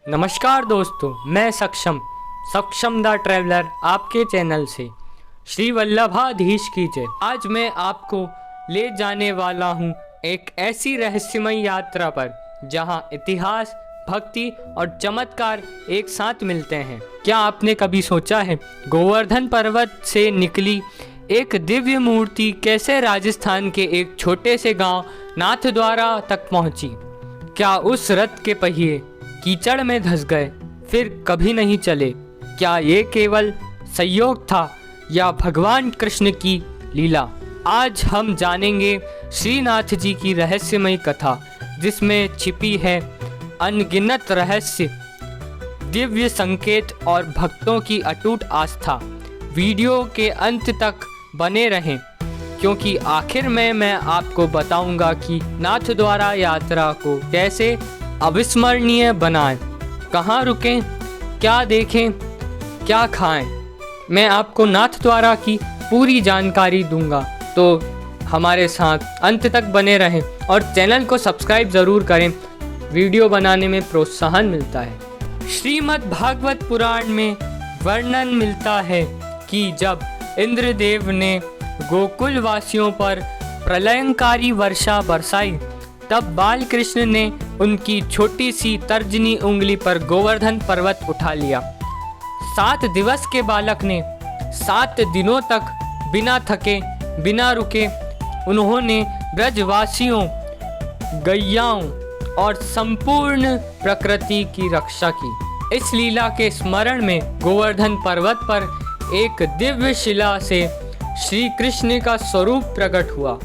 नमस्कार दोस्तों, मैं सक्षम द ट्रैवलर आपके चैनल से श्री वल्लभाधीश की जय। आज मैं आपको ले जाने वाला हूँ एक ऐसी रहस्यमय यात्रा पर जहाँ इतिहास, भक्ति और चमत्कार एक साथ मिलते हैं। क्या आपने कभी सोचा है गोवर्धन पर्वत से निकली एक दिव्य मूर्ति कैसे राजस्थान के एक छोटे से गांव नाथद्वारा तक पहुंची? क्या उस रथ के पहिए कीचड़ में धंस गए फिर कभी नहीं चले? क्या ये केवल संयोग था या भगवान कृष्ण की लीला? आज हम जानेंगे श्रीनाथ जी की रहस्यमय कथा, जिसमें छिपी है अनगिनत रहस्य, दिव्य संकेत और भक्तों की अटूट आस्था। वीडियो के अंत तक बने रहें, क्योंकि आखिर में मैं आपको बताऊंगा कि नाथद्वारा यात्रा को कैसे अविस्मरणीय बनाएं, कहाँ रुकें, क्या देखें, क्या खाएं। मैं आपको नाथद्वारा की पूरी जानकारी दूंगा, तो हमारे साथ अंत तक बने रहें और चैनल को सब्सक्राइब ज़रूर करें। वीडियो बनाने में प्रोत्साहन मिलता है। श्रीमद् भागवत पुराण में वर्णन मिलता है कि जब इंद्रदेव ने गोकुल वासियों पर प्रलयंकारी वर्षा बरसाई, तब बाल कृष्ण ने उनकी छोटी सी तर्जनी उंगली पर गोवर्धन पर्वत उठा लिया। 7 दिवस के बालक ने 7 दिनों तक बिना थके, बिना रुके उन्होंने ब्रजवासियों, गैयाओं और संपूर्ण प्रकृति की रक्षा की। इस लीला के स्मरण में गोवर्धन पर्वत पर एक दिव्य शिला से श्री कृष्ण का स्वरूप प्रकट हुआ,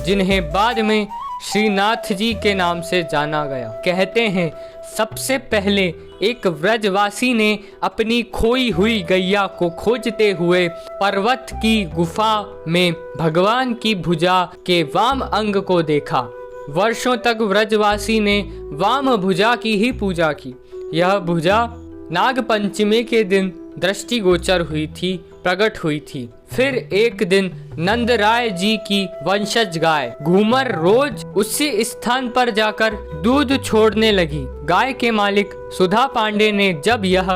जिन्हें बाद में श्रीनाथ जी के नाम से जाना गया। कहते हैं सबसे पहले एक व्रजवासी ने अपनी खोई हुई गैया को खोजते हुए पर्वत की गुफा में भगवान की भुजा के वाम अंग को देखा। वर्षों तक व्रजवासी ने वाम भुजा की ही पूजा की। यह भुजा नागपंचमी के दिन दृष्टिगोचर हुई थी, प्रकट हुई थी। फिर एक दिन नंद राय जी की वंशज गाय घूमर रोज उसी स्थान पर जाकर दूध छोड़ने लगी। गाय के मालिक सुधा पांडे ने जब यह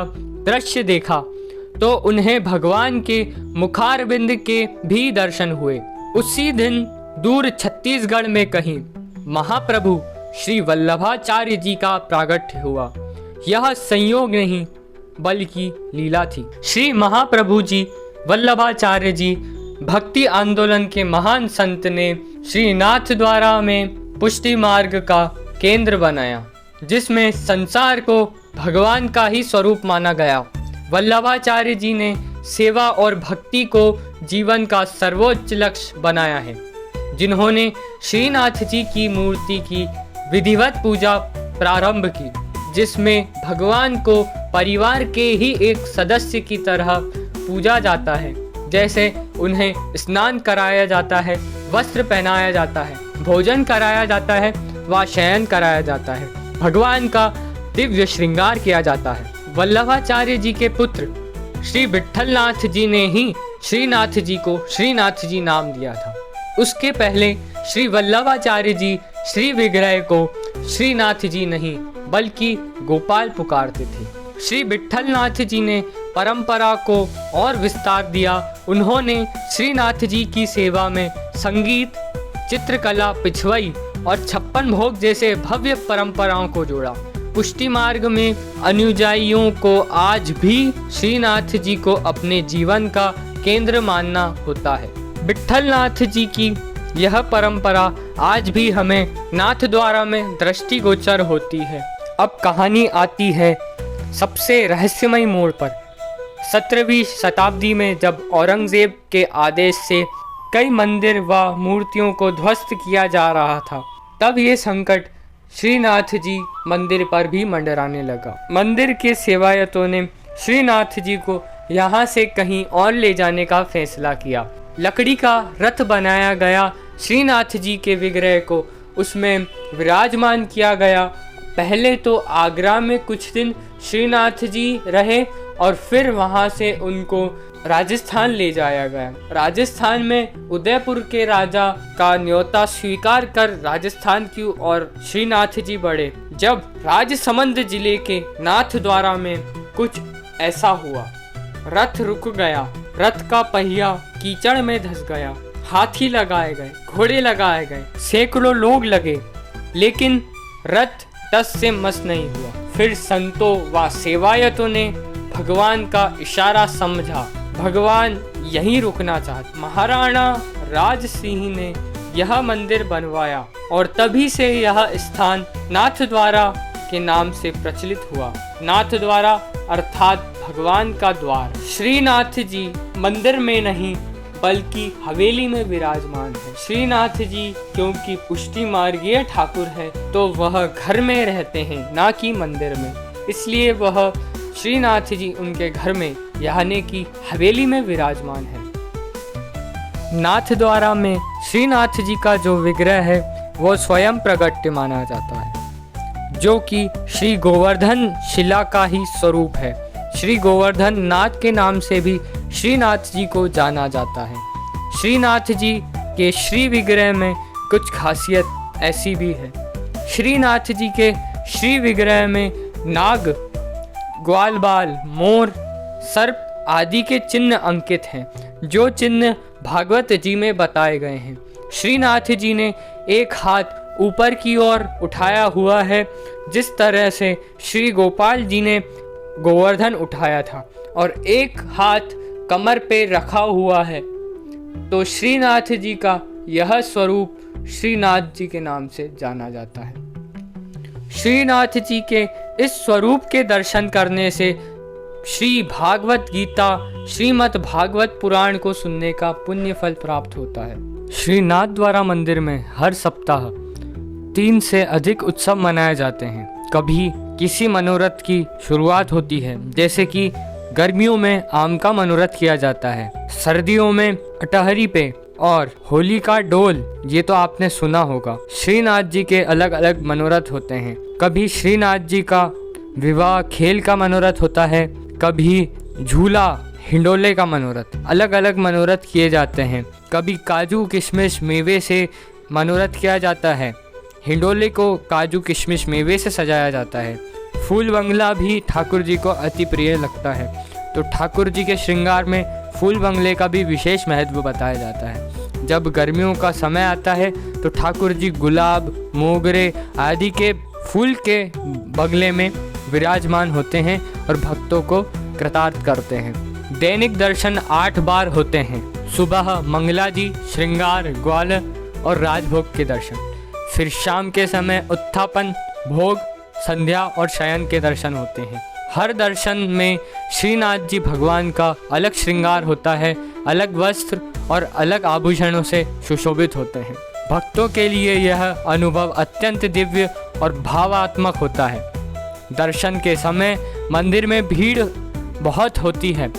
दृश्य देखा तो उन्हें भगवान के मुखारबिंद के भी दर्शन हुए। उसी दिन दूर छत्तीसगढ़ में कहीं महाप्रभु श्री वल्लभाचार्य जी का प्रागट्य हुआ। यह संयोग नहीं बल्कि लीला थी। श्री महाप्रभु जी वल्लभाचार्य जी भक्ति आंदोलन के महान संत ने श्रीनाथ द्वारा में पुष्टि मार्ग का केंद्र बनाया, जिसमें संसार को भगवान का ही स्वरूप माना गया। वल्लभाचार्य जी ने सेवा और भक्ति को जीवन का सर्वोच्च लक्ष्य बनाया है, जिन्होंने श्रीनाथ जी की मूर्ति की विधिवत पूजा प्रारंभ की, जिसमें भगवान को परिवार के ही एक सदस्य की तरह पूजा जाता है। जैसे उन्हें स्नान कराया जाता है, वस्त्र पहनाया जाता है, भोजन कराया जाता है व शयन कराया जाता है, भगवान का दिव्य श्रृंगार किया जाता है। वल्लभाचार्य जी के पुत्र श्री विट्ठलनाथ जी ने ही श्रीनाथ जी को श्रीनाथ जी नाम दिया था। उसके पहले श्री वल्लभाचार्य जी श्री विग्रह को श्रीनाथ जी नहीं बल्कि गोपाल पुकारते थे। श्री विट्ठलनाथ जी ने परंपरा को और विस्तार दिया। उन्होंने श्रीनाथ जी की सेवा में संगीत, चित्रकला, पिछवई और 56 भोग जैसे भव्य परंपराओं को जोड़ा। पुष्टि मार्ग में अनुयायियों को आज भी श्रीनाथ जी को अपने जीवन का केंद्र मानना होता है। विट्ठलनाथ जी की यह परंपरा आज भी हमें नाथद्वारा में दृष्टिगोचर होती है। अब कहानी आती है सबसे रहस्यमय मोड़ पर। 17वीं शताब्दी में जब औरंगजेब के आदेश से कई मंदिर व मूर्तियों को ध्वस्त किया जा रहा था, तब ये संकट श्रीनाथ जी मंदिर पर भी मंडराने लगा। मंदिर के सेवायतों ने श्रीनाथ जी को यहाँ से कहीं और ले जाने का फैसला किया। लकड़ी का रथ बनाया गया। श्रीनाथ जी के विग्रह को उसमें विराजमान किया गया। पहले तो आगरा में कुछ दिन श्रीनाथ जी रहे और फिर वहाँ से उनको राजस्थान ले जाया गया। राजस्थान में उदयपुर के राजा का न्योता स्वीकार कर राजस्थान की ओर श्रीनाथ जी बढ़े। जब राजसमंद जिले के नाथद्वारा में कुछ ऐसा हुआ, रथ रुक गया, रथ का पहिया कीचड़ में धंस गया, हाथी लगाए गए, घोड़े लगाए गए, सैकड़ों लोग लगे, लेकिन रथ टस से मस नहीं हुआ। फिर संतों व सेवायतों ने भगवान का इशारा समझा, भगवान यहीं रुकना चाहते। महाराणा राज सिंह ने यह मंदिर बनवाया और तभी से यह स्थान नाथद्वारा के नाम से प्रचलित हुआ। नाथद्वारा अर्थात भगवान का द्वार। श्रीनाथ जी मंदिर में नहीं बल्कि हवेली में विराजमान है। श्रीनाथ जी क्योंकि पुष्टि मार्गीय ठाकुर है तो वह घर में रहते हैं, ना कि मंदिर में, इसलिए वह श्रीनाथ जी उनके घर में यानी कि हवेली में विराजमान है। नाथद्वारा में श्रीनाथ जी का जो विग्रह है वो स्वयं प्रगट्य माना जाता है, जो कि श्री गोवर्धन शिला का ही स्वरूप है। श्री गोवर्धन नाथ के नाम से भी श्रीनाथ जी को जाना जाता है। श्रीनाथ जी के श्री विग्रह में कुछ खासियत ऐसी भी है। श्रीनाथ जी के श्री विग्रह में नाग, ग्वालबाल, मोर, सर्प आदि के चिन्ह अंकित हैं, जो चिन्ह भागवत जी में बताए गए हैं। श्रीनाथ जी ने एक हाथ ऊपर की ओर उठाया हुआ है, जिस तरह से श्री गोपाल जी ने गोवर्धन उठाया था, और एक हाथ कमर पे रखा हुआ है। तो श्रीनाथ जी का यह स्वरूप श्रीनाथ जी के नाम से जाना जाता है। श्रीनाथ जी के इस स्वरूप के दर्शन करने से श्री भागवत गीता, श्रीमद् भागवत पुराण को सुनने का पुण्य फल प्राप्त होता है। श्रीनाथ द्वारा मंदिर में हर सप्ताह 3 से अधिक उत्सव मनाए जाते हैं। कभी किसी मनोरथ की शुरुआत होती है, जैसे कि गर्मियों में आम का मनोरथ किया जाता है, सर्दियों में अटहरी पे, और होली का डोल, ये तो आपने सुना होगा। श्रीनाथ जी के अलग अलग मनोरथ होते हैं। कभी श्रीनाथ जी का विवाह खेल का मनोरथ होता है, कभी झूला हिंडोले का मनोरथ, अलग अलग मनोरथ किए जाते हैं। कभी काजू किशमिश मेवे से मनोरथ किया जाता है। हिंडोले को काजू किशमिश मेवे से सजाया जाता है। फूल बंगला भी ठाकुर जी को अति प्रिय लगता है, तो ठाकुर जी के श्रृंगार में फूल बंगले का भी विशेष महत्व बताया जाता है। जब गर्मियों का समय आता है तो ठाकुर जी गुलाब, मोगरे आदि के फूल के बंगले में विराजमान होते हैं और भक्तों को कृतार्थ करते हैं। दैनिक दर्शन 8 बार होते हैं। सुबह मंगलाजी, श्रृंगार, ग्वाल और राजभोग के दर्शन। फिर शाम के समय उत्थापन, भोग, संध्या और शयन के दर्शन होते हैं। हर दर्शन में श्रीनाथ जी भगवान का अलग श्रृंगार होता है, अलग वस्त्र और अलग आभूषणों से सुशोभित होते हैं। भक्तों के लिए यह अनुभव अत्यंत दिव्य और भावात्मक होता है। दर्शन के समय मंदिर में भीड़ बहुत होती है।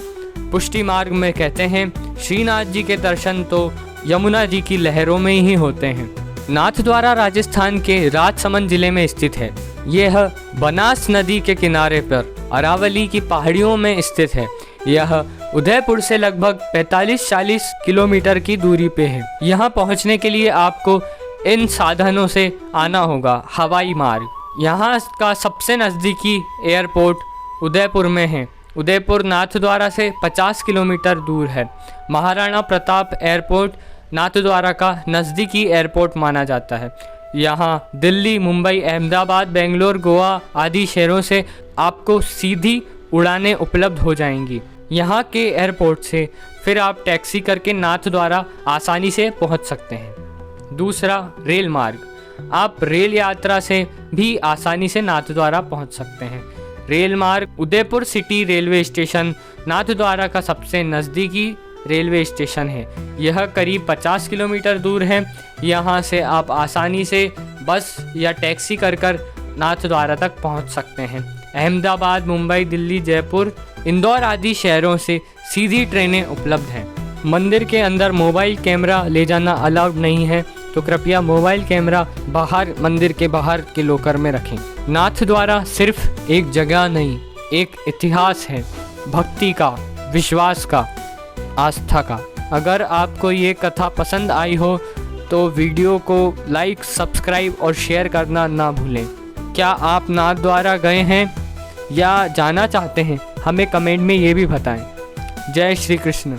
पुष्टि मार्ग में कहते हैं, श्रीनाथ जी के दर्शन तो यमुना जी की लहरों में ही होते हैं। नाथद्वारा राजस्थान के राजसमंद जिले में स्थित है। यह बनास नदी के किनारे पर अरावली की पहाड़ियों में स्थित है। यह उदयपुर से लगभग 45-40 किलोमीटर की दूरी पे है। यहाँ पहुँचने के लिए आपको इन साधनों से आना होगा। हवाई मार्ग, यहाँ का सबसे नज़दीकी एयरपोर्ट उदयपुर में है। उदयपुर नाथद्वारा से 50 किलोमीटर दूर है। महाराणा प्रताप एयरपोर्ट नाथद्वारा का नज़दीकी एयरपोर्ट माना जाता है। यहाँ दिल्ली, मुंबई, अहमदाबाद, बेंगलोर, गोवा आदि शहरों से आपको सीधी उड़ानें उपलब्ध हो जाएंगी। यहाँ के एयरपोर्ट से फिर आप टैक्सी करके नाथद्वारा आसानी से पहुँच सकते हैं। दूसरा, रेल मार्ग, आप रेल यात्रा से भी आसानी से नाथद्वारा पहुँच सकते हैं। रेल मार्ग, Udaipur city railway station Nathdwara का सबसे नज़दीकी रेलवे स्टेशन है। यह करीब 50 किलोमीटर दूर है। यहाँ से आप आसानी से बस या टैक्सी कर नाथद्वारा तक पहुँच सकते हैं। अहमदाबाद, मुंबई, दिल्ली, जयपुर, इंदौर आदि शहरों से सीधी ट्रेनें उपलब्ध हैं। मंदिर के अंदर मोबाइल कैमरा ले जाना अलाउड नहीं है, तो कृपया मोबाइल कैमरा बाहर मंदिर के बाहर के लॉकर में रखें। नाथ द्वारा सिर्फ एक जगह नहीं, एक इतिहास है, भक्ति का, विश्वास का, आस्था का। अगर आपको ये कथा पसंद आई हो तो वीडियो को लाइक, सब्सक्राइब और शेयर करना ना भूलें। क्या आप नाथ द्वारा गए हैं या जाना चाहते हैं, हमें कमेंट में ये भी बताएं। जय श्री कृष्ण।